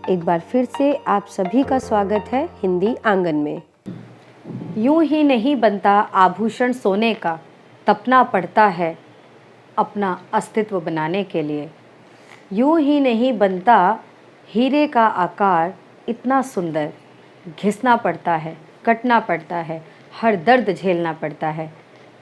एक बार फिर से आप सभी का स्वागत है हिंदी आंगन में। यूं ही नहीं बनता आभूषण सोने का, तपना पड़ता है अपना अस्तित्व बनाने के लिए। यूं ही नहीं बनता हीरे का आकार इतना सुंदर, घिसना पड़ता है, कटना पड़ता है, हर दर्द झेलना पड़ता है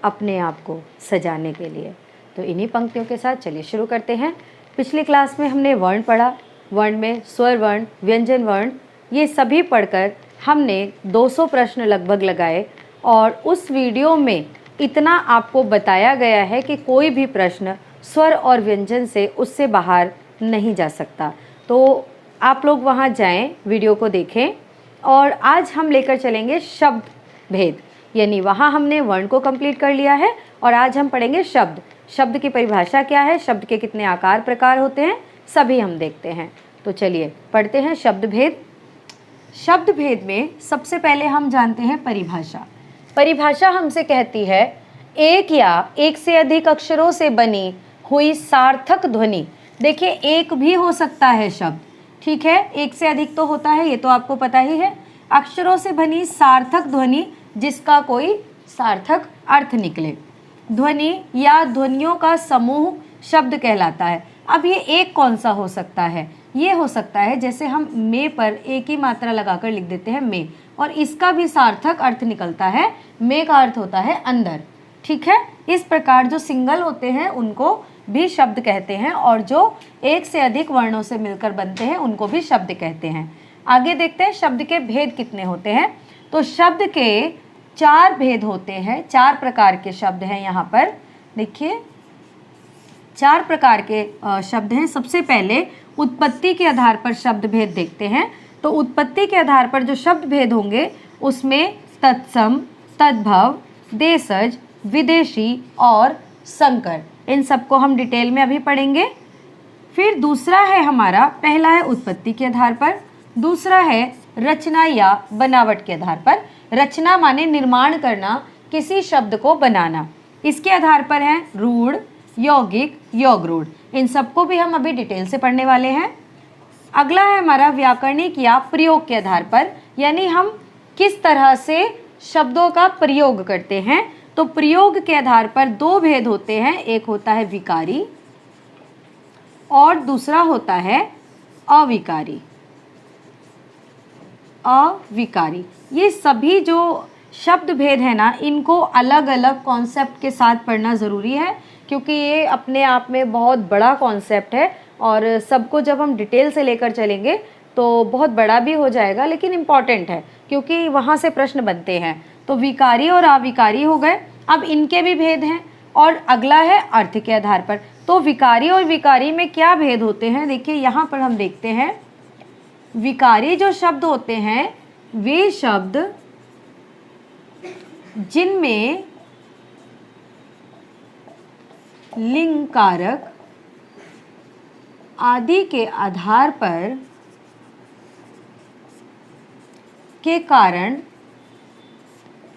अपने आप को सजाने के लिए। तो इन्हीं पंक्तियों के साथ चलिए शुरू करते हैं। पिछली क्लास में हमने वर्ण पढ़ा, वर्ण में स्वर वर्ण, व्यंजन वर्ण, ये सभी पढ़कर हमने 200 प्रश्न लगभग लगाए और उस वीडियो में इतना आपको बताया गया है कि कोई भी प्रश्न स्वर और व्यंजन से उससे बाहर नहीं जा सकता। तो आप लोग वहाँ जाएं, वीडियो को देखें। और आज हम लेकर चलेंगे शब्द भेद, यानी वहाँ हमने वर्ण को कंप्लीट कर लिया है और आज हम पढ़ेंगे शब्द। शब्द की परिभाषा क्या है, शब्द के कितने आकार प्रकार होते हैं, सभी हम देखते हैं। तो चलिए पढ़ते हैं शब्द भेद। शब्द भेद में सबसे पहले हम जानते हैं परिभाषा। परिभाषा हमसे कहती है एक या एक से अधिक अक्षरों से बनी हुई सार्थक ध्वनि। देखिए एक भी हो सकता है शब्द, ठीक है, एक से अधिक तो होता है, ये तो आपको पता ही है। अक्षरों से बनी सार्थक ध्वनि जिसका कोई सार्थक अर्थ निकले। ध्वनि या ध्वनियों का समूह शब्द कहलाता है। अब ये एक कौन सा हो सकता है, ये हो सकता है जैसे हम में पर एक ही मात्रा लगाकर लिख देते हैं में, और इसका भी सार्थक अर्थ निकलता है, में का अर्थ होता है अंदर, ठीक है। इस प्रकार जो सिंगल होते हैं उनको भी शब्द कहते हैं और जो एक से अधिक वर्णों से मिलकर बनते हैं उनको भी शब्द कहते हैं। आगे देखते हैं शब्द के भेद कितने होते हैं। तो शब्द के 4 भेद होते हैं, 4 प्रकार के शब्द हैं। यहाँ पर देखिए 4 प्रकार के शब्द हैं। सबसे पहले उत्पत्ति के आधार पर शब्द भेद देखते हैं। तो उत्पत्ति के आधार पर जो शब्द भेद होंगे उसमें तत्सम, तद्भव, देशज, विदेशी और संकर, इन सबको हम डिटेल में अभी पढ़ेंगे। फिर दूसरा है हमारा, पहला है उत्पत्ति के आधार पर, दूसरा है रचना या बनावट के आधार पर। रचना माने निर्माण करना, किसी शब्द को बनाना। इसके आधार पर है रूढ़, यौगिक, योगरूढ़, इन सबको भी हम अभी डिटेल से पढ़ने वाले हैं। अगला है हमारा व्याकरणिक या प्रयोग के आधार पर, यानी हम किस तरह से शब्दों का प्रयोग करते हैं। तो प्रयोग के आधार पर 2 भेद होते हैं, एक होता है विकारी और दूसरा होता है अविकारी। अविकारी, ये सभी जो शब्द भेद है ना, इनको अलग अलग कॉन्सेप्ट के साथ पढ़ना ज़रूरी है, क्योंकि ये अपने आप में बहुत बड़ा कॉन्सेप्ट है और सबको जब हम डिटेल से लेकर चलेंगे तो बहुत बड़ा भी हो जाएगा, लेकिन इम्पॉर्टेंट है क्योंकि वहाँ से प्रश्न बनते हैं। तो विकारी और अविकारी हो गए। अब इनके भी भेद हैं और अगला है अर्थ के आधार पर। तो विकारी और विकारी में क्या भेद होते हैं, देखिए यहाँ पर हम देखते हैं। विकारी जो शब्द होते हैं वे शब्द जिनमें लिंग कारक आदि के आधार पर के कारण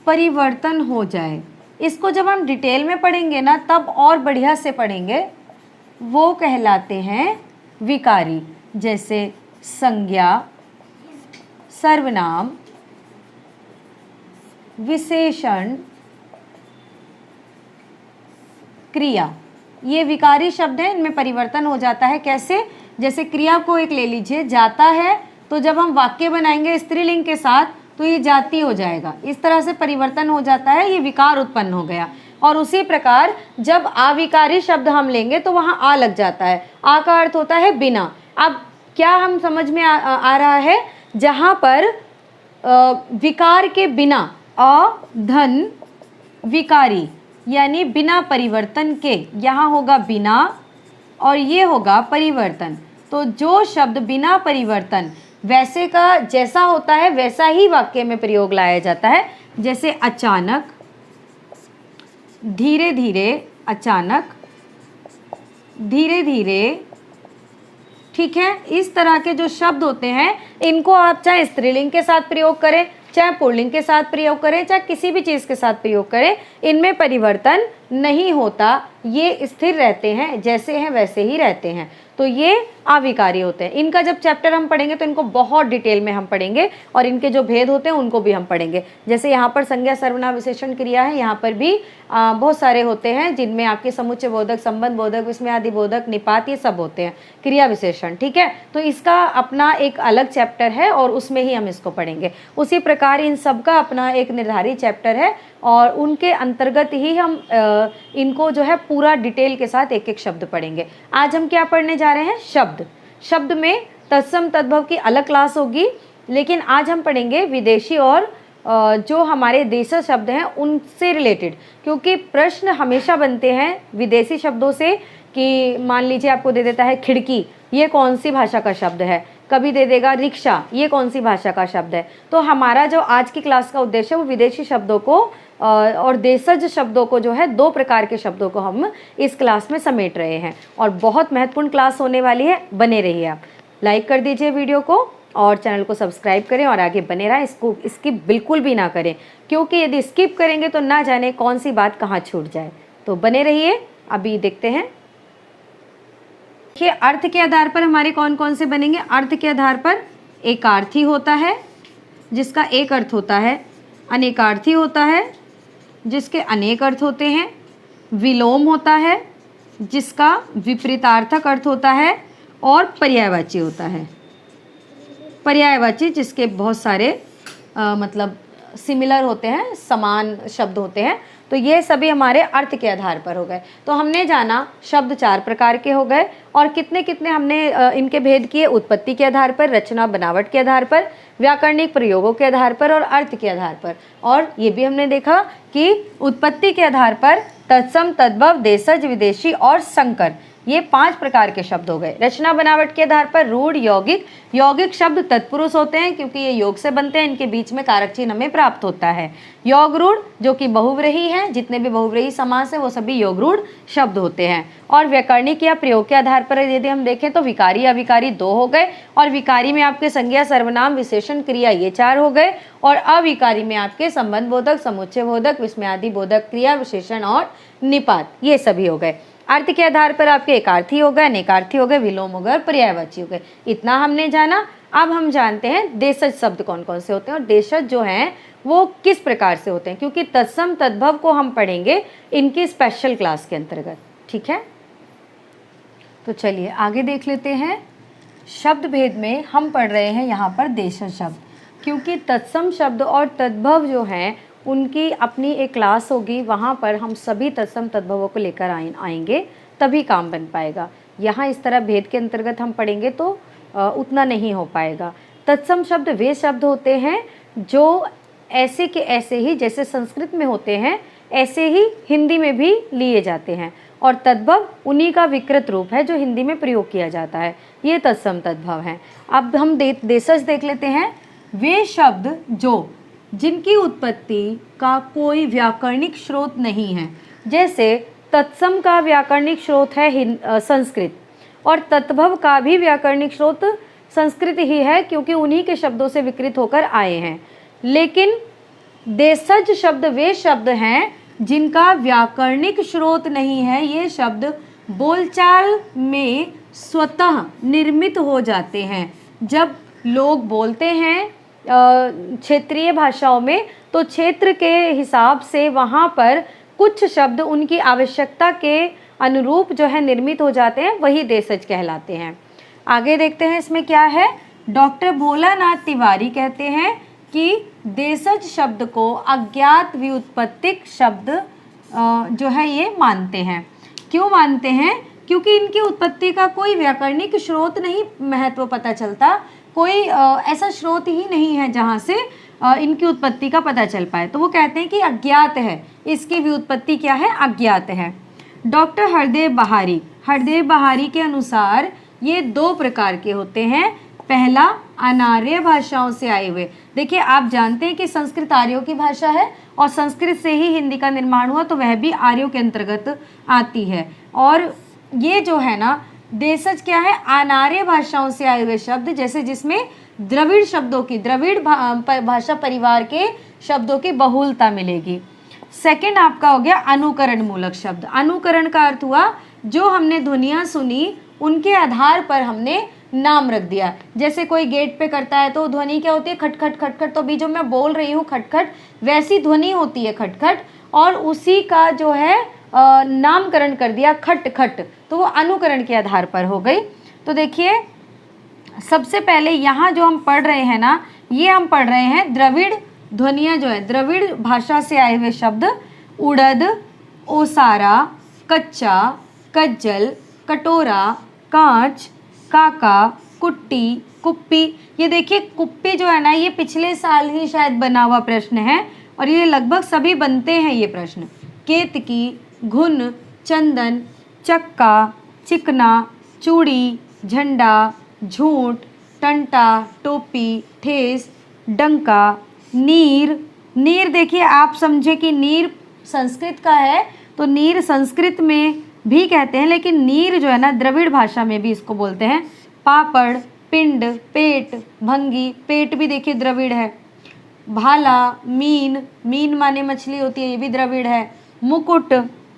परिवर्तन हो जाए। इसको जब हम डिटेल में पढ़ेंगे ना तब और बढ़िया से पढ़ेंगे, वो कहलाते हैं विकारी। जैसे संज्ञा, सर्वनाम, विशेषण, क्रिया, ये विकारी शब्द हैं, इनमें परिवर्तन हो जाता है। कैसे, जैसे क्रिया को एक ले लीजिए, जाता है, तो जब हम वाक्य बनाएंगे स्त्रीलिंग के साथ तो ये जाती हो जाएगा, इस तरह से परिवर्तन हो जाता है, ये विकार उत्पन्न हो गया। और उसी प्रकार जब अविकारी शब्द हम लेंगे तो वहाँ आ लग जाता है, आ का अर्थ होता है बिना। अब क्या हम समझ में आ रहा है, जहाँ पर विकार के बिना, अधन विकारी यानी बिना परिवर्तन के, यहाँ होगा बिना और ये होगा परिवर्तन। तो जो शब्द बिना परिवर्तन वैसे का जैसा होता है वैसा ही वाक्य में प्रयोग लाया जाता है। जैसे अचानक, धीरे धीरे, अचानक, धीरे धीरे, ठीक है। इस तरह के जो शब्द होते हैं इनको आप चाहे स्त्रीलिंग के साथ प्रयोग करें, चाहे पुल्लिंग के साथ प्रयोग करें, चाहे किसी भी चीज़ के साथ प्रयोग करें, इनमें परिवर्तन नहीं होता, ये स्थिर रहते हैं, जैसे हैं वैसे ही रहते हैं, तो ये अविकारी होते हैं। इनका जब चैप्टर हम पढ़ेंगे तो इनको बहुत डिटेल में हम पढ़ेंगे और इनके जो भेद होते हैं उनको भी हम पढ़ेंगे। जैसे यहाँ पर संज्ञा सर्वनाम विशेषण क्रिया है, यहाँ पर भी बहुत सारे होते हैं जिनमें आपके समुच्चय बोधक, संबंध बोधक, विस्मयादि बोधक, निपात, ये सब होते हैं क्रिया विशेषण। ठीक है, तो इसका अपना एक अलग चैप्टर है और उसमें ही हम इसको पढ़ेंगे। उसी प्रकार इन सब का अपना एक निर्धारित चैप्टर है और उनके अंतर्गत ही हम इनको जो है पूरा डिटेल के साथ एक एक शब्द पढ़ेंगे। आज हम क्या पढ़ने जा रहे हैं? शब्द। शब्द में तत्सम तद्भव की अलग क्लास होगी, लेकिन आज हम पढ़ेंगे विदेशी और जो हमारे देशी शब्द हैं उनसे रिलेटेड, क्योंकि प्रश्न हमेशा बनते हैं विदेशी शब्दों से कि मान लीजिए आपको दे देता है खिड़की, ये कौन सी भाषा का शब्द है, कभी दे देगा रिक्शा, ये कौन सी भाषा का शब्द है। तो हमारा जो आज की क्लास का उद्देश्य है वो विदेशी शब्दों को और देशज शब्दों को जो है, दो प्रकार के शब्दों को हम इस क्लास में समेट रहे हैं और बहुत महत्वपूर्ण क्लास होने वाली है। बने रहिए आप, लाइक कर दीजिए वीडियो को और चैनल को सब्सक्राइब करें और आगे बने रहा। इसको स्किप बिल्कुल भी ना करें, क्योंकि यदि स्किप करेंगे तो ना जाने कौन सी बात कहाँ छूट जाए। तो बने रहिए। अभी देखते हैं, देखिए अर्थ के आधार पर हमारे कौन कौन से बनेंगे। अर्थ के आधार पर एकार्थी होता है जिसका एक अर्थ होता है, अनेकार्थी होता है जिसके अनेक अर्थ होते हैं, विलोम होता है जिसका विपरीतार्थक अर्थ होता है और पर्यायवाची होता है। पर्यायवाची जिसके बहुत सारे मतलब सिमिलर होते हैं, समान शब्द होते हैं। तो ये सभी हमारे अर्थ के आधार पर हो गए। तो हमने जाना शब्द 4 प्रकार के हो गए और कितने कितने हमने इनके भेद किए। उत्पत्ति के आधार पर, रचना बनावट के आधार पर, व्याकरणिक प्रयोगों के आधार पर और अर्थ के आधार पर। और ये भी हमने देखा कि उत्पत्ति के आधार पर तत्सम, तद्भव, देशज, विदेशी और संकर, ये 5 प्रकार के शब्द हो गए। रचना बनावट के आधार पर रूढ़, यौगिक। यौगिक शब्द तत्पुरुष होते हैं क्योंकि ये योग से बनते हैं, इनके बीच में कारक चिन्ह हमें प्राप्त होता है। योग रूढ़ जो कि बहुव्रीहि है, जितने भी बहुव्रीहि समास है वो सभी योग रूढ़ शब्द होते हैं। और व्याकरणिक या प्रयोग के आधार पर यदि हम देखें तो विकारी, अविकारी 2 हो गए और विकारी में आपके संज्ञा, सर्वनाम, विशेषण, क्रिया, ये 4 हो गए और अविकारी में आपके संबंध बोधक, समुच्चय बोधक, विस्मयादि बोधक, क्रिया, विशेषण और निपात, ये सभी हो गए। अर्थ के आधार पर आपके एकार्थी हो गए, अनेकार्थी हो गए, विलोम हो गए और पर्यायवाची हो गए। इतना हमने जाना। अब हम जानते हैं देशज शब्द कौन कौन से होते हैं और देशज जो हैं वो किस प्रकार से होते हैं, क्योंकि तत्सम तद्भव को हम पढ़ेंगे इनकी स्पेशल क्लास के अंतर्गत। ठीक है, तो चलिए आगे देख लेते हैं। शब्द भेद में हम पढ़ रहे हैं यहाँ पर देशज शब्द, क्योंकि तत्सम शब्द और तद्भव जो हैं उनकी अपनी एक क्लास होगी, वहाँ पर हम सभी तत्सम तद्भवों को लेकर आएंगे, तभी काम बन पाएगा। यहाँ इस तरह भेद के अंतर्गत हम पढ़ेंगे तो उतना नहीं हो पाएगा। तत्सम शब्द वे शब्द होते हैं जो ऐसे के ऐसे ही जैसे संस्कृत में होते हैं ऐसे ही हिंदी में भी लिए जाते हैं, और तद्भव उन्हीं का विकृत रूप है जो हिंदी में प्रयोग किया जाता है। ये तत्सम तद्भव हैं। अब हम देशज देख लेते हैं। वे शब्द जो जिनकी उत्पत्ति का कोई व्याकरणिक स्रोत नहीं है, जैसे तत्सम का व्याकरणिक स्रोत है संस्कृत और तद्भव का भी व्याकरणिक स्रोत संस्कृत ही है क्योंकि उन्हीं के शब्दों से विकृत होकर आए हैं। लेकिन देशज शब्द वे शब्द हैं जिनका व्याकरणिक स्रोत नहीं है। ये शब्द बोलचाल में स्वतः निर्मित हो जाते हैं। जब लोग बोलते हैं क्षेत्रीय भाषाओं में तो क्षेत्र के हिसाब से वहाँ पर कुछ शब्द उनकी आवश्यकता के अनुरूप जो है निर्मित हो जाते हैं, वही देशज कहलाते हैं। आगे देखते हैं इसमें क्या है। डॉक्टर भोलानाथ तिवारी कहते हैं कि देशज शब्द को अज्ञात व्युत्पत्तिक शब्द जो है ये मानते हैं। क्यों मानते हैं? क्योंकि इनकी उत्पत्ति का कोई व्याकरणिक स्रोत नहीं महत्व पता चलता, कोई ऐसा स्रोत ही नहीं है जहाँ से इनकी उत्पत्ति का पता चल पाए, तो वो कहते हैं कि अज्ञात है, इसकी व्युत्पत्ति क्या है? अज्ञात है। डॉक्टर हरदेव बहारी के अनुसार ये 2 प्रकार के होते हैं। पहला, अनार्य भाषाओं से आए हुए। देखिए आप जानते हैं कि संस्कृत आर्यों की भाषा है और संस्कृत से ही हिंदी का निर्माण हुआ, तो वह भी आर्यों के अंतर्गत आती है। और ये जो है ना देशज क्या है? अनार्य भाषाओं से आए हुए शब्द, जैसे जिसमें द्रविड़ शब्दों की, द्रविड़ भाषा परिवार के शब्दों की बहुलता मिलेगी। सेकंड आपका हो गया अनुकरण मूलक शब्द। अनुकरण का अर्थ हुआ जो हमने ध्वनियाँ सुनी उनके आधार पर हमने नाम रख दिया। जैसे कोई गेट पे करता है तो ध्वनि क्या होती है, खटखट खटखट, तो अभी जो मैं बोल रही हूँ खटखट, वैसी ध्वनि होती है खटखट, और उसी का जो है नामकरण कर दिया खट खट, तो वो अनुकरण के आधार पर हो गई। तो देखिए सबसे पहले यहाँ जो हम पढ़ रहे हैं ना, ये हम पढ़ रहे हैं द्रविड़ ध्वनियाँ जो है, द्रविड़ भाषा से आए हुए शब्द उड़द, ओसारा, कच्चा, कज्जल, कटोरा, कांच, काका, कुट्टी, कुप्पी। ये देखिए कुप्पी जो है ना, ये पिछले साल ही शायद बना हुआ प्रश्न है और ये लगभग सभी बनते हैं ये प्रश्न। केतकी, घुन, चंदन, चक्का, चिकना, चूड़ी, झंडा, झूठ, टंटा, टोपी, ठेस, डंका, नीर। नीर देखिए आप समझे कि नीर संस्कृत का है, तो नीर संस्कृत में भी कहते हैं, लेकिन नीर जो है ना द्रविड़ भाषा में भी इसको बोलते हैं। पापड़, पिंड, पेट, भंगी, पेट भी देखिए द्रविड़ है। भाला, मीन, मीन माने मछली होती है, ये भी द्रविड़ है। मुकुट,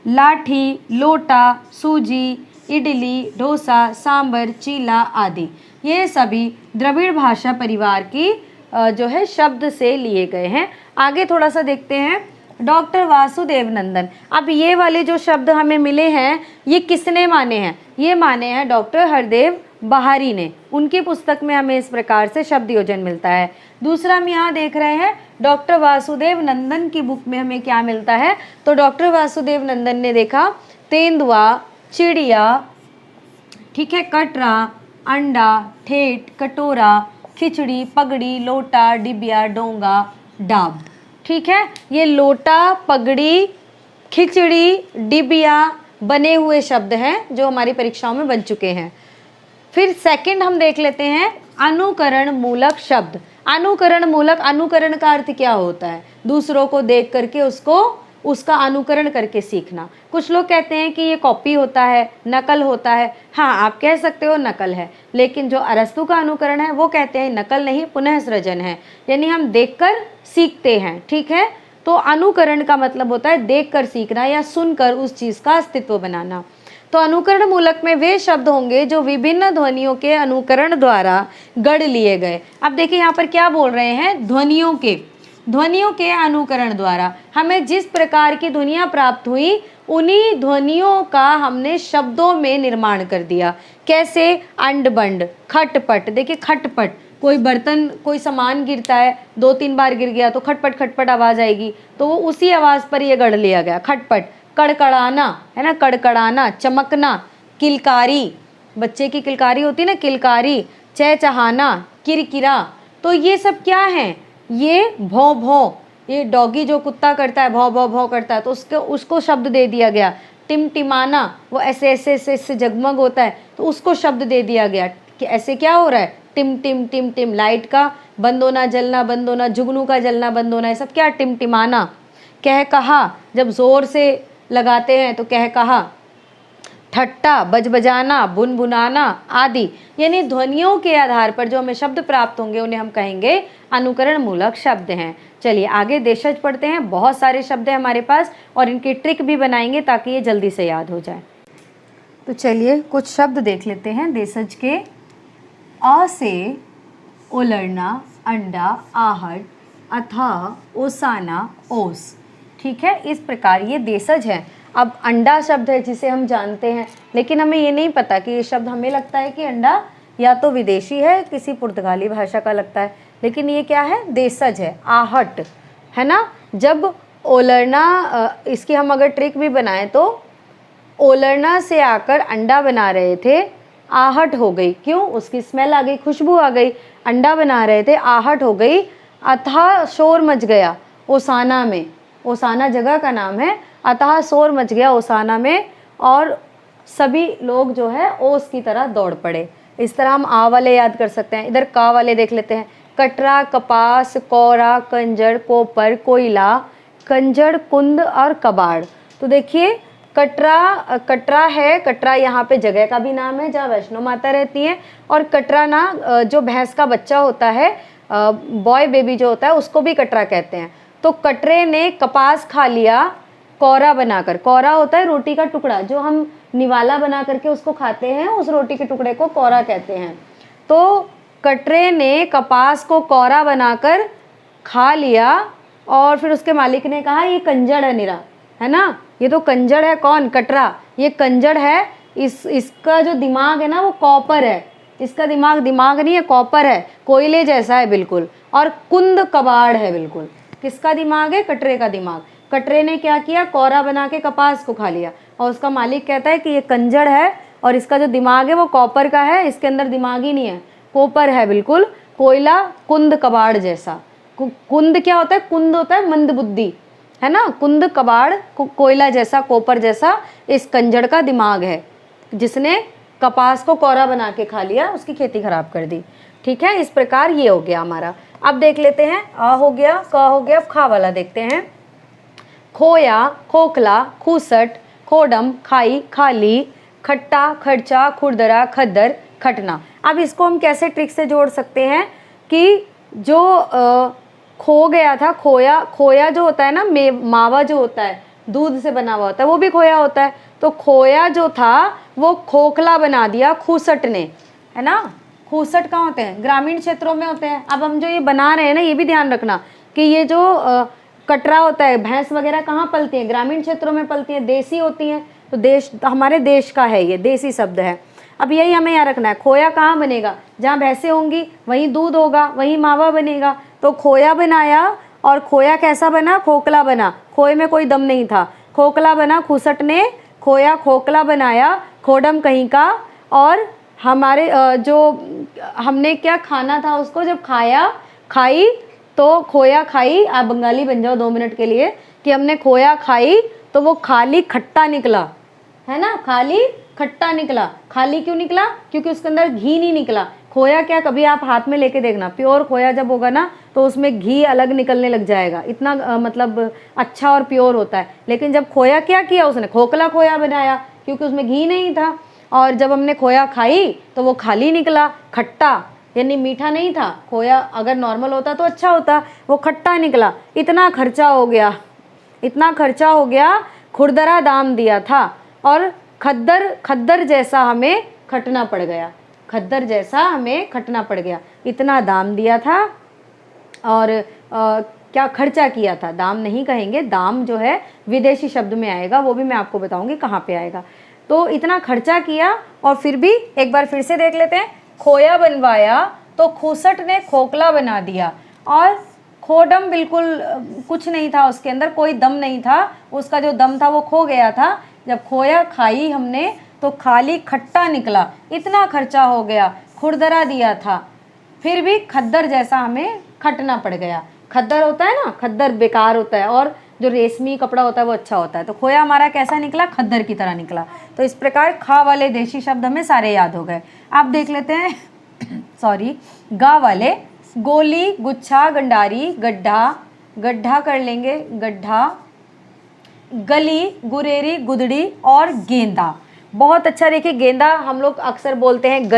लाठी, लोटा, सूजी, इडली, डोसा, सांबर, चीला आदि, ये सभी द्रविड़ भाषा परिवार की जो है शब्द से लिए गए हैं। आगे थोड़ा सा देखते हैं। डॉक्टर वासुदेव नंदन, अब ये वाले जो शब्द हमें मिले हैं ये किसने माने हैं? ये माने हैं डॉक्टर हरदेव बहारी ने, उनकी पुस्तक में हमें इस प्रकार से शब्द योजन मिलता है। दूसरा हम यहाँ देख रहे हैं डॉक्टर वासुदेव नंदन की बुक में हमें क्या मिलता है, तो डॉक्टर वासुदेव नंदन ने देखा तेंदुआ, चिड़िया, ठीक है, कटरा, अंडा, ठेठ, कटोरा, खिचड़ी, पगड़ी, लोटा, डिबिया, डोंगा, डाब। ठीक है, ये लोटा, पगड़ी, खिचड़ी, डिबिया बने हुए शब्द हैं जो हमारी परीक्षाओं में बन चुके हैं। फिर सेकंड हम देख लेते हैं अनुकरण मूलक शब्द। अनुकरण मूलक, अनुकरण का अर्थ क्या होता है? दूसरों को देख करके उसका अनुकरण करके सीखना। कुछ लोग कहते हैं कि ये कॉपी होता है, नकल होता है। हाँ, आप कह सकते हो नकल है, लेकिन जो अरस्तु का अनुकरण है वो कहते हैं नकल नहीं, पुनः सृजन है, यानी हम देखकर सीखते हैं। ठीक है, तो अनुकरण का मतलब होता है देखकर सीखना या सुनकर उस चीज़ का अस्तित्व बनाना। तो अनुकरण मूलक में वे शब्द होंगे जो विभिन्न ध्वनियों के अनुकरण द्वारा गढ़ लिए गए। अब देखिए यहाँ पर क्या बोल रहे हैं, ध्वनियों के अनुकरण द्वारा हमें जिस प्रकार की ध्वनियाँ प्राप्त हुई उन्हीं ध्वनियों का हमने शब्दों में निर्माण कर दिया। कैसे? अंड बंड, खटपट। देखिए खटपट, कोई बर्तन, कोई सामान गिरता है, 2-3 बार गिर गया तो खटपट खटपट आवाज़ आएगी, तो वो उसी आवाज़ पर ये गढ़ लिया गया, खटपट। कड़कड़ाना है ना, कड़कड़ाना, चमकना, किलकारी, बच्चे की किलकारी होती है ना, किलकारी, चहचहाना, किरकिरा। तो ये सब क्या है? ये भौं भौं, ये डॉगी जो कुत्ता करता है भौं भौं भौं करता है, तो उसको शब्द दे दिया गया। टिमटिमाना, वो ऐसे ऐसे ऐसे ऐसे जगमग होता है तो उसको शब्द दे दिया गया कि ऐसे क्या हो रहा है, टिम टिम टिम टिम। लाइट का बंद होना, जलना बंद होना, जुगनू का जलना बंद होना, ये सब क्या? टिमटिमाना। कह कहा, जब जोर से लगाते हैं तो कह कहा। ठट्टा, बजबजाना, बुनबुनाना आदि, यानी ध्वनियों के आधार पर जो हमें शब्द प्राप्त होंगे उन्हें हम कहेंगे अनुकरण मूलक शब्द हैं। चलिए आगे देशज पढ़ते हैं। बहुत सारे शब्द हैं हमारे पास और इनकी ट्रिक भी बनाएंगे ताकि ये जल्दी से याद हो जाए। तो चलिए कुछ शब्द देख लेते हैं देशज के। अ से उलड़ना, अंडा, आहट, अथाह, ओसाना, ओस। ठीक है, इस प्रकार ये देशज है। अब अंडा शब्द है जिसे हम जानते हैं, लेकिन हमें ये नहीं पता कि ये शब्द, हमें लगता है कि अंडा या तो विदेशी है, किसी पुर्तगाली भाषा का लगता है, लेकिन ये क्या है? देशज है। आहट है ना, जब ओलरना, इसकी हम अगर ट्रिक भी बनाएं तो ओलरना से आकर अंडा बना रहे थे, आहट हो गई। क्यों? उसकी स्मेल आ गई, खुशबू आ गई। अंडा बना रहे थे, आहट हो गई। अथाह शोर मच गया ओसाना में, ओसाना जगह का नाम है। अतः शोर मच गया ओसाना में और सभी लोग जो है ओस की तरह दौड़ पड़े। इस तरह हम आ वाले याद कर सकते हैं। इधर का वाले देख लेते हैं। कटरा, कपास, कौरा, कंजड़, कोपर, कोयला, कंजड़, कुंद और कबाड़। तो देखिए कटरा है, कटरा यहाँ पे जगह का भी नाम है जहाँ वैष्णो माता रहती हैं। और कटरा ना जो भैंस का बच्चा होता है, बॉय बेबी जो होता है, उसको भी कटरा कहते हैं। तो कटरे ने कपास खा लिया कौरा बनाकर। कौरा होता है रोटी का टुकड़ा, जो हम निवाला बना करके उसको खाते हैं, उस रोटी के टुकड़े को कौरा कहते हैं। तो कटरे ने कपास को कौरा बनाकर खा लिया और फिर उसके मालिक ने कहा ये कंजड़ है निरा, है ना, ये तो कंजड़ है। कौन? कटरा। ये कंजड़ है, इसका जो दिमाग है ना वो कॉपर है, इसका दिमाग नहीं है, कॉपर है, कोयले जैसा है बिल्कुल, और कुंद कबाड़ है बिल्कुल। किसका दिमाग है? कटरे का दिमाग। कटरे ने क्या किया? कौरा बना के कपास को खा लिया, और उसका मालिक कहता है कि ये कंजड़ है और इसका जो दिमाग है वो कॉपर का है, इसके अंदर दिमाग ही नहीं है, कोपर है बिल्कुल, कोयला, कुंद कबाड़ जैसा। कुंद क्या होता है? कुंद होता है मंद बुद्धि, है ना, कुंद कबाड़ कोयला जैसा, कोपर जैसा इस कंजड़ का दिमाग है, जिसने कपास को कौरा बना के खा लिया, उसकी खेती खराब कर दी। ठीक है, इस प्रकार ये हो गया हमारा। अब देख लेते हैं, आ हो गया, क हो गया, अब खा वाला देखते हैं। खोया, खोखला, खूसट, खोडम, खाई, खाली, खट्टा, खर्चा, खुरदरा, खद्दर, खटना। अब इसको हम कैसे ट्रिक से जोड़ सकते हैं कि जो खो गया था, खोया जो होता है ना, मावा जो होता है दूध से बना हुआ होता है, वो भी खोया होता है। तो खोया जो था वो खोखला बना दिया खूसट ने, है ना। खूसट कहाँ होते हैं? ग्रामीण क्षेत्रों में होते हैं। अब हम जो ये बना रहे हैं ना, ये भी ध्यान रखना कि ये जो कटरा होता है, भैंस वगैरह कहाँ पलती हैं? ग्रामीण क्षेत्रों में पलती हैं, देसी होती हैं। तो देश, हमारे देश का है, ये देसी शब्द है। अब यही हमें यहाँ रखना है, खोया कहाँ बनेगा? जहाँ भैंसें होंगी वहीं दूध होगा, वहीं मावा बनेगा। तो खोया बनाया, और खोया कैसा बना? खोखला बना, खोए में कोई दम नहीं था, खोखला बना। खूसट ने खोया खोखला बनाया, खोडम कहीं का। और हमारे जो हमने क्या खाना था उसको जब खाई तो खोया खाई, आप बंगाली बन जाओ 2 मिनट के लिए, कि हमने खोया खाई तो वो खाली खट्टा निकला, है ना, खाली खट्टा निकला। खाली क्यों निकला? क्योंकि उसके अंदर घी नहीं निकला। खोया क्या, कभी आप हाथ में लेके देखना, प्योर खोया जब होगा ना तो उसमें घी अलग निकलने लग जाएगा, इतना मतलब अच्छा और प्योर होता है। लेकिन जब खोया क्या किया उसने? खोखला खोया बनाया, क्योंकि उसमें घी नहीं था। और जब हमने खोया खाई तो वो खाली निकला, खट्टा, यानी मीठा नहीं था। खोया अगर नॉर्मल होता तो अच्छा होता, वो खट्टा निकला। इतना खर्चा हो गया, खुरदरा दाम दिया था, और खद्दर जैसा हमें खटना पड़ गया, खद्दर जैसा हमें खटना पड़ गया। इतना दाम दिया था और क्या खर्चा किया था, दाम नहीं कहेंगे, दाम जो है विदेशी शब्द में आएगा, वो भी मैं आपको बताऊंगी कहाँ पे आएगा। तो इतना खर्चा किया, और फिर भी एक बार फिर से देख लेते हैं। खोया बनवाया तो खूसट ने खोखला बना दिया, और खोडम बिल्कुल कुछ नहीं था उसके अंदर, कोई दम नहीं था, उसका जो दम था वो खो गया था। जब खोया खाई हमने तो खाली खट्टा निकला। इतना खर्चा हो गया, खुरदरा दिया था, फिर भी खद्दर जैसा हमें खटना पड़ गया। खद्दर होता है ना, खद्दर बेकार होता है, और जो रेशमी कपड़ा होता है वो अच्छा होता है। तो खोया हमारा कैसा निकला? खद्दर की तरह निकला। तो इस प्रकार खा वाले देशी शब्द हमें सारे याद हो गए। आप देख लेते हैं सॉरी, गा वाले। गोली, गुच्छा, गंडारी, गड्ढा कर लेंगे, गड्ढा, गली, गुरेरी, गुदड़ी और गेंदा। बहुत अच्छा। देखिए गेंदा हम लोग अक्सर बोलते हैं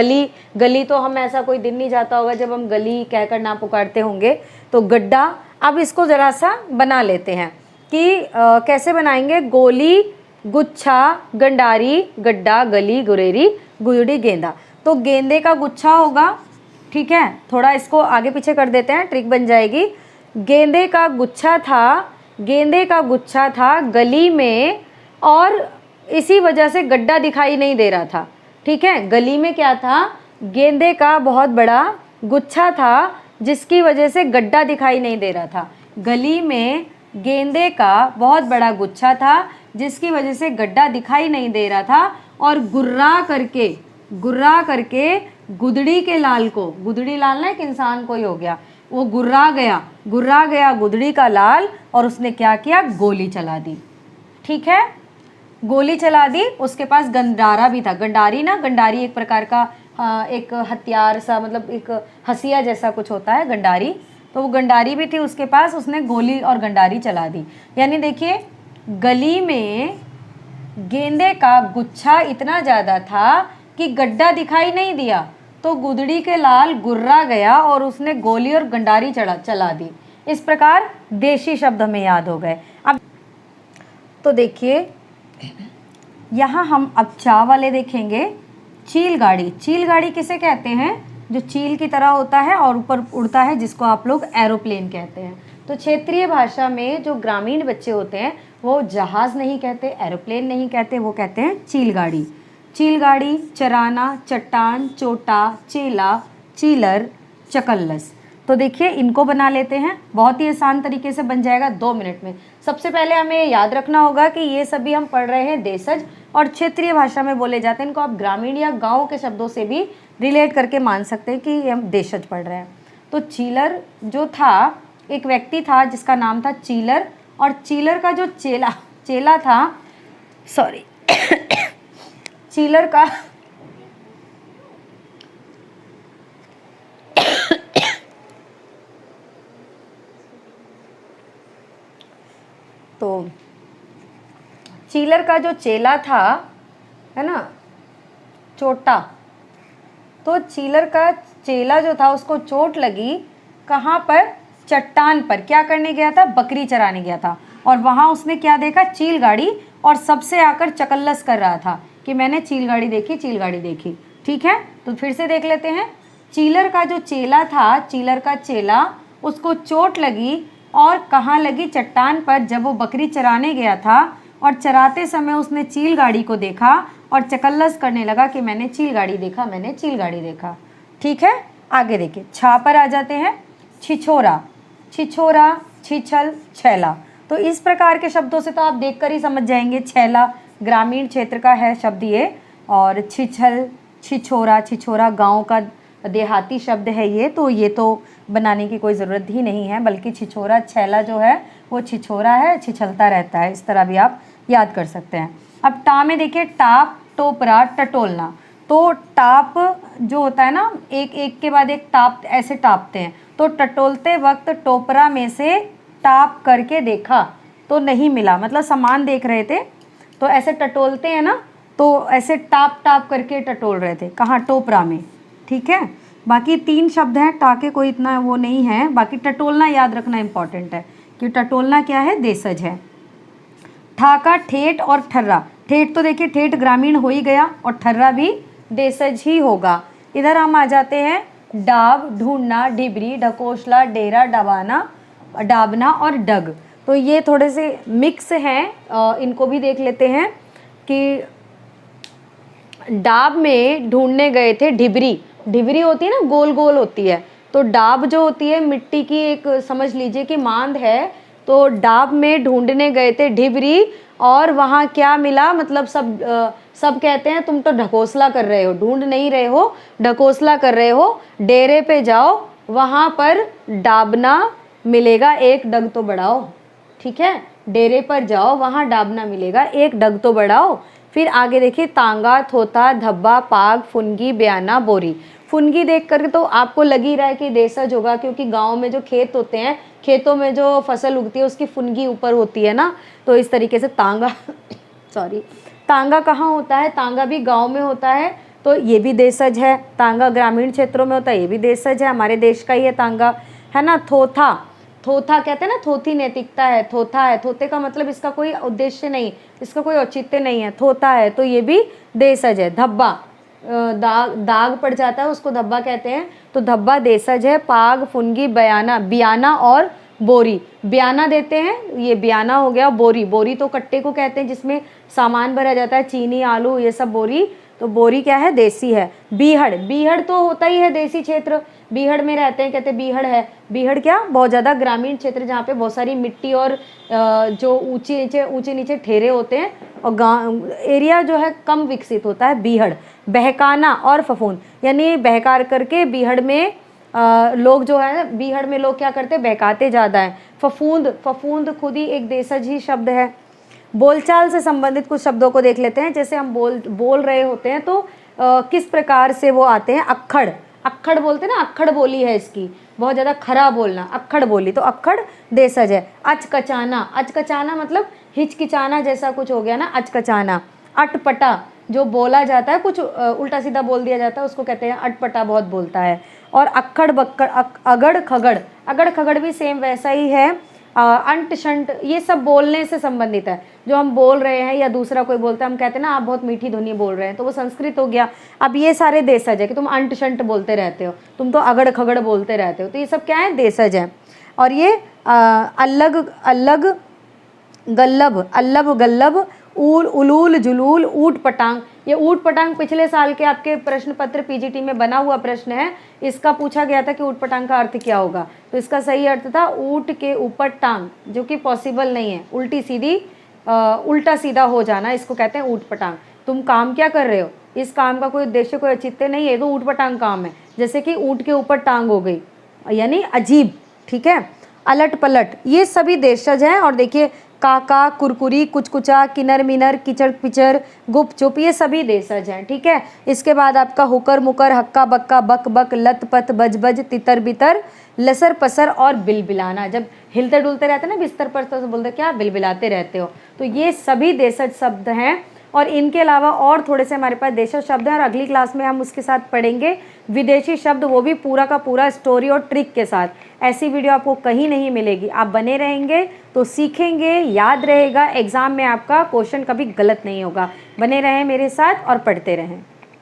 गली तो हम ऐसा कोई दिन नहीं जाता होगा जब हम गली कहकर ना पुकारते होंगे। तो गड्ढा, अब इसको ज़रा सा बना लेते हैं कि कैसे बनाएंगे। गोली, गुच्छा, गंडारी, गड्ढा, गली, गुरेरी, गुदड़ी, गेंदा। तो गेंदे का गुच्छा होगा, ठीक है, थोड़ा इसको आगे पीछे कर देते हैं, ट्रिक बन जाएगी। गेंदे का गुच्छा था गली में, और इसी वजह से गड्ढा दिखाई नहीं दे रहा था। ठीक है, गली में क्या था? गेंदे का बहुत बड़ा गुच्छा था, जिसकी वजह से गड्ढा दिखाई नहीं दे रहा था। गली में गेंदे का बहुत बड़ा गुच्छा था, जिसकी वजह से गड्ढा दिखाई नहीं दे रहा था। और गुर्रा करके गुदड़ी के लाल को, गुदड़ी लाल ना एक इंसान को ही हो गया, वो गुर्रा गया गुदड़ी का लाल, और उसने क्या किया? गोली चला दी। ठीक है, गोली चला दी। उसके पास गंडारा भी था। गंडारी एक प्रकार का एक हथियार सा, मतलब एक हसिया जैसा कुछ होता है गंडारी। तो वो गंडारी भी थी उसके पास, उसने गोली और गंडारी चला दी। यानी देखिए, गली में गेंदे का गुच्छा इतना ज़्यादा था कि गड्ढा दिखाई नहीं दिया, तो गुदड़ी के लाल गुर्रा गया और उसने गोली और गंडारी चला दी। इस प्रकार देशी शब्द हमें याद हो गए। अब तो देखिए यहाँ हम अब चा वाले देखेंगे। चील गाड़ी, चील गाड़ी किसे कहते हैं? जो चील की तरह होता है और ऊपर उड़ता है, जिसको आप लोग एरोप्लेन कहते हैं। तो क्षेत्रीय भाषा में जो ग्रामीण बच्चे होते हैं वो जहाज़ नहीं कहते, एरोप्लेन नहीं कहते, वो कहते हैं चील गाड़ी। चील गाड़ी, चराना, चट्टान, चोटा, चेला, चीलर, चकल्लस। तो देखिए इनको बना लेते हैं, बहुत ही आसान तरीके से बन जाएगा 2 मिनट में। सबसे पहले हमें याद रखना होगा कि ये सभी हम पढ़ रहे हैं देशज और क्षेत्रीय भाषा में बोले जाते हैं। इनको आप ग्रामीण या गाँव के शब्दों से भी रिलेट करके मान सकते हैं कि हम देशज पढ़ रहे हैं। तो चीलर जो था, एक व्यक्ति था जिसका नाम था चीलर, और चीलर का जो चेला था, सॉरी चीलर का तो चीलर का जो चेला था, है ना, चोटा, तो चीलर का चेला जो था उसको चोट लगी, कहाँ पर? चट्टान पर। क्या करने गया था? बकरी चराने गया था, और वहाँ उसने क्या देखा? चील गाड़ी, और सबसे आकर चकल्लस कर रहा था कि मैंने चील गाड़ी देखी, चील गाड़ी देखी। ठीक है, तो फिर से देख लेते हैं। चीलर का जो चेला था, चीलर का चेला, उसको चोट लगी, और कहाँ लगी? चट्टान पर, जब वो बकरी चराने गया था, और चराते समय उसने चील गाड़ी को देखा और चकल्लस करने लगा कि मैंने चील गाड़ी देखा, मैंने चील गाड़ी देखा। ठीक है, आगे देखिए, छा पर आ जाते हैं। छिछोरा, छिछोरा, छिछल, छैला। तो इस प्रकार के शब्दों से तो आप देखकर ही समझ जाएंगे। छैला ग्रामीण क्षेत्र का है शब्द ये, और छिछल, छिछोरा, छिछोरा गांव का देहाती शब्द है ये, तो ये तो बनाने की कोई ज़रूरत ही नहीं है, बल्कि छिछोरा, छैला जो है वो छिछोरा है, छिछलता रहता है, इस तरह भी आप याद कर सकते हैं। अब टा में देखिए, टाप, टोपरा, टटोलना। तो टाप जो होता है ना, एक एक के बाद एक टाप ऐसे टापते हैं, तो टटोलते वक्त टोपरा में से टाप करके देखा तो नहीं मिला, मतलब सामान देख रहे थे तो ऐसे टटोलते हैं ना, तो ऐसे टाप टाप करके टटोल रहे थे। कहाँ? टोपरा में। ठीक है, बाकी 3 शब्द हैं, टाके कोई इतना वो नहीं है, बाकी टटोलना याद रखना इंपॉर्टेंट है कि टटोलना क्या है? देशज है। ठाका, ठेठ और ठर्रा। ठेठ तो देखिए ठेठ ग्रामीण हो ही गया, और ठर्रा भी देशज ही होगा। इधर हम आ जाते हैं, डाब, ढूंढना, डिबरी, ढकोसला, डेरा, डबाना, डाबना और डग। तो ये थोड़े से मिक्स हैं, इनको भी देख लेते हैं कि डाब में ढूंढने गए थे ढिबरी। ढिबरी होती है ना, गोल गोल होती है, तो डाब जो होती है मिट्टी की, एक समझ लीजिए कि मांद है, तो डाब में ढूंढने गए थे ढिबरी, और वहाँ क्या मिला? मतलब सब कहते हैं तुम तो ढकोसला कर रहे हो, ढूंढ नहीं रहे हो, ढकोसला कर रहे हो। डेरे पे जाओ, वहाँ पर डाबना मिलेगा, एक डग तो बढ़ाओ। ठीक है, डेरे पर जाओ, वहाँ डाबना मिलेगा, एक डग तो बढ़ाओ। फिर आगे देखिए, तांगा, थोथा, धब्बा, पाग, फुनगी, बयाना, बोरी। फुनगी देख कर तो आपको लग ही रहा है कि देशज होगा, क्योंकि गांव में जो खेत होते हैं, खेतों में जो फसल उगती है उसकी फुनगी ऊपर होती है ना, तो इस तरीके से तांगा सॉरी, तांगा कहाँ होता है? तांगा भी गांव में होता है, तो ये भी देशज है। तांगा ग्रामीण क्षेत्रों में होता है, ये भी देशज है, हमारे देश का ही है तांगा, है ना। थोथा, थोथा कहते हैं ना, थोथी नैतिकता है, थोथा है। थोथे का मतलब इसका कोई उद्देश्य नहीं, इसका कोई औचित्य नहीं है, थोथा है, तो ये भी देशज है। धब्बा, दाग पड़ जाता है उसको धब्बा कहते हैं, तो धब्बा देशज है। पाग, फुनगी, बयाना, बियाना और बोरी। बियाना देते हैं, ये बियाना हो गया। बोरी, बोरी तो कट्टे को कहते हैं जिसमें सामान भरा जाता है, चीनी, आलू, ये सब बोरी, तो बोरी क्या है? देसी है। बीहड़, बीहड़ तो होता ही है देसी क्षेत्र, बीहड़ में रहते हैं, कहते बीहड़ है। बीहड़ क्या? बहुत ज़्यादा ग्रामीण क्षेत्र जहाँ पे बहुत सारी मिट्टी और जो ऊंचे नीचे ठेरे होते हैं, और गाँव एरिया जो है कम विकसित होता है। बीहड़। बहकाना और फफूंद, यानी बहकार करके बीहड़ में लोग जो है, बीहड़ में लोग क्या करते हैं? बहकाते ज़्यादा हैं। फफूंद, फफूंद खुद ही एक देशज ही शब्द है। बोलचाल से संबंधित कुछ शब्दों को देख लेते हैं, जैसे हम बोल रहे होते हैं तो किस प्रकार से वो आते हैं। अक्खड़, अक्खड़ बोलते हैं ना, अक्खड़ बोली है इसकी, बहुत ज़्यादा खरा बोलना, अक्खड़ बोली, तो अक्खड़ देशज है। अचकचाना, अचकचाना मतलब हिचकिचाना जैसा कुछ हो गया ना, अचकचाना। अटपटा, जो बोला जाता है कुछ उल्टा सीधा बोल दिया जाता है उसको कहते हैं अटपटा, बहुत बोलता है। और अक्खड़ बक्कड़, अगड़ खगड़, अगड़ खगड़ भी सेम वैसा ही है। अंट शंट ये सब बोलने से संबंधित है, जो हम बोल रहे हैं या दूसरा कोई बोलता है, हम कहते हैं ना आप बहुत मीठी ध्वनि बोल रहे हैं, तो वो संस्कृत हो गया। अब ये सारे देशज है कि तुम अंट शंट बोलते रहते हो, तुम तो अगड़ खगड़ बोलते रहते हो, तो ये सब क्या है, देशज है। और ये अल्लग अल्लग गल्लब, अल्लब गल्लब, ऊल उलूल जुलूल, ऊट पटांग। ये ऊट पटांग पिछले साल के आपके प्रश्न पत्र पीजीटी में बना हुआ प्रश्न है, इसका पूछा गया था कि ऊट पटांग का अर्थ क्या होगा, तो इसका सही अर्थ था ऊट के ऊपर टांग, जो कि पॉसिबल नहीं है, उल्टी सीधी उल्टा सीधा हो जाना, इसको कहते हैं ऊट पटांग। तुम काम क्या कर रहे हो, इस काम का कोई उद्देश्य कोई औचित्य नहीं है, तो ऊट पटांग काम है। जैसे कि ऊट के ऊपर टांग हो गई, यानी अजीब, ठीक है। अलट पलट, ये सभी देशज हैं। और देखिए काका, कुरकुरी, कुचकुचा, किनर मिनर, किचड़ पिचर, गुप चुप, ये सभी देशज हैं, ठीक है। इसके बाद आपका हुकर मुकर, हक्का बक्का, बक बक, लत पत, बज बज, तितर बितर, लसर पसर और बिलबिलाना। जब हिलते डुलते रहते ना बिस्तर पर तो बोलते क्या बिलबिलाते रहते हो, तो ये सभी देशज शब्द हैं। और इनके अलावा और थोड़े से हमारे पास देशज शब्द हैं, और अगली क्लास में हम उसके साथ पढ़ेंगे विदेशी शब्द, वो भी पूरा का पूरा स्टोरी और ट्रिक के साथ। ऐसी वीडियो आपको कहीं नहीं मिलेगी, आप बने रहेंगे तो सीखेंगे, याद रहेगा, एग्जाम में आपका क्वेश्चन कभी गलत नहीं होगा। बने रहें मेरे साथ और पढ़ते रहें।